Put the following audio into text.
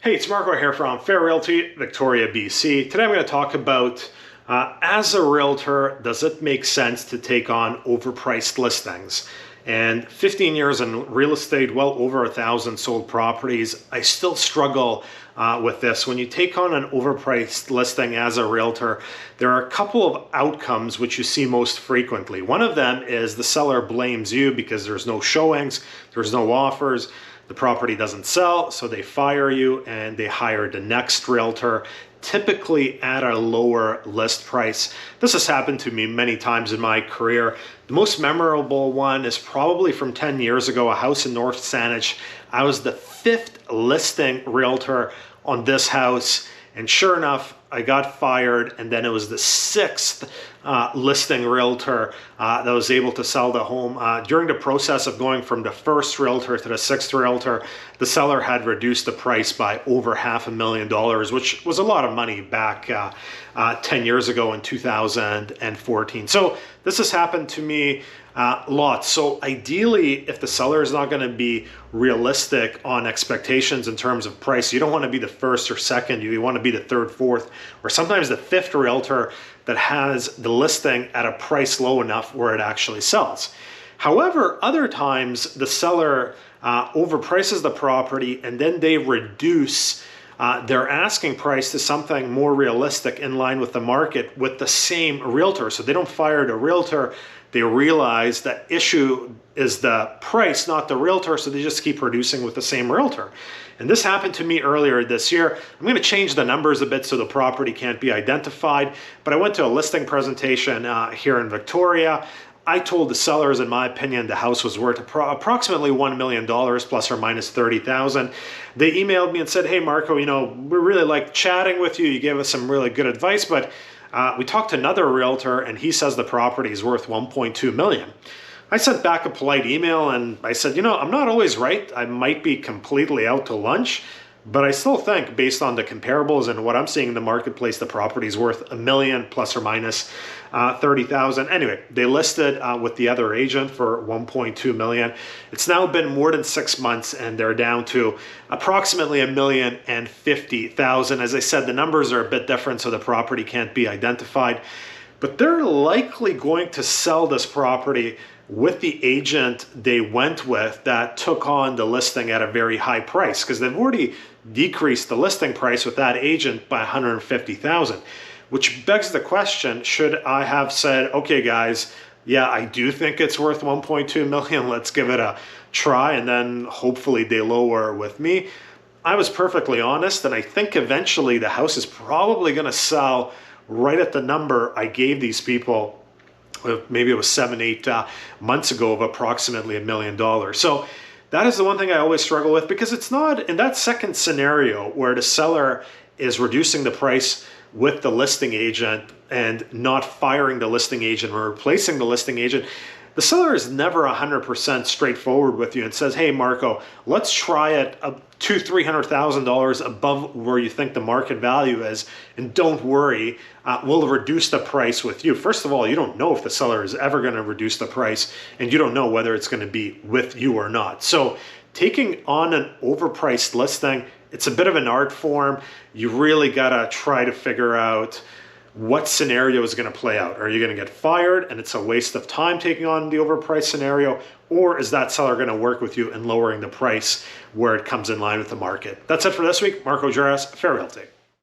Hey, it's Marco here from Fair Realty, Victoria, BC. Today I'm going to talk about, as a realtor, does it make sense to take on overpriced listings? And 15 years in real estate, well over 1,000 sold properties, I still struggle with this. When you take on an overpriced listing as a realtor, there are a couple of outcomes which you see most frequently. One of them is the seller blames you because there's no showings, there's no offers, the property doesn't sell, so they fire you and they hire the next realtor, typically at a lower list price. This has happened to me many times in my career. The most memorable one is probably from 10 years ago, a house in North Saanich. I was the 5th listing realtor on this house, and sure enough, I got fired, and then it was the 6th listing realtor that was able to sell the home. During the process of going from the 1st realtor to the 6th realtor, the seller had reduced the price by over $500,000, which was a lot of money back 10 years ago in 2014. So this has happened to me lots. So ideally, if the seller is not going to be realistic on expectations in terms of price, you don't want to be the 1st or 2nd, you want to be the 3rd, 4th, or sometimes the 5th realtor that has the listing at a price low enough where it actually sells. However, other times the seller overprices the property and then they reduce their asking price to something more realistic in line with the market with the same realtor. So they don't fire the realtor. They realize that issue is the price, not the realtor, so they just keep producing with the same realtor. And this happened to me earlier this year. I'm going to change the numbers a bit so the property can't be identified, but I went to a listing presentation here in Victoria. I told the sellers, in my opinion, the house was worth approximately $1 million plus or minus 30,000. They emailed me and said, hey, Marco, you know, we really like chatting with you. You gave us some really good advice, but we talked to another realtor and he says the property is worth 1.2 million. I sent back a polite email and I said, you know, I'm not always right. I might be completely out to lunch, but I still think based on the comparables and what I'm seeing in the marketplace, the property is worth $1 million plus or minus 30,000. Anyway, they listed with the other agent for 1.2 million. It's now been more than 6 months and they're down to approximately $1,050,000. As I said, the numbers are a bit different, so the property can't be identified, but they're likely going to sell this property with the agent they went with that took on the listing at a very high price, because they've already decreased the listing price with that agent by 150,000, which begs the question, should I have said, okay guys, yeah, I do think it's worth 1.2 million, let's give it a try, and then hopefully they lower with me? I was perfectly honest, and I think eventually the house is probably going to sell right at the number I gave these people. Maybe it was 7-8 months ago, of approximately $1 million. So that is the one thing I always struggle with, because it's not in that second scenario where the seller is reducing the price with the listing agent and not firing the listing agent or replacing the listing agent. The seller is never 100% straightforward with you and says, hey, Marco, let's try it $200,000-300,000 above where you think the market value is, and don't worry, we'll reduce the price with you. First of all, you don't know if the seller is ever going to reduce the price, and you don't know whether it's going to be with you or not. So taking on an overpriced listing, it's a bit of an art form. You really got to try to figure out what scenario is going to play out. Are you going to get fired and it's a waste of time taking on the overpriced scenario, or is that seller going to work with you in lowering the price where it comes in line with the market? That's it for this week. Marco Juras, Fair Realty.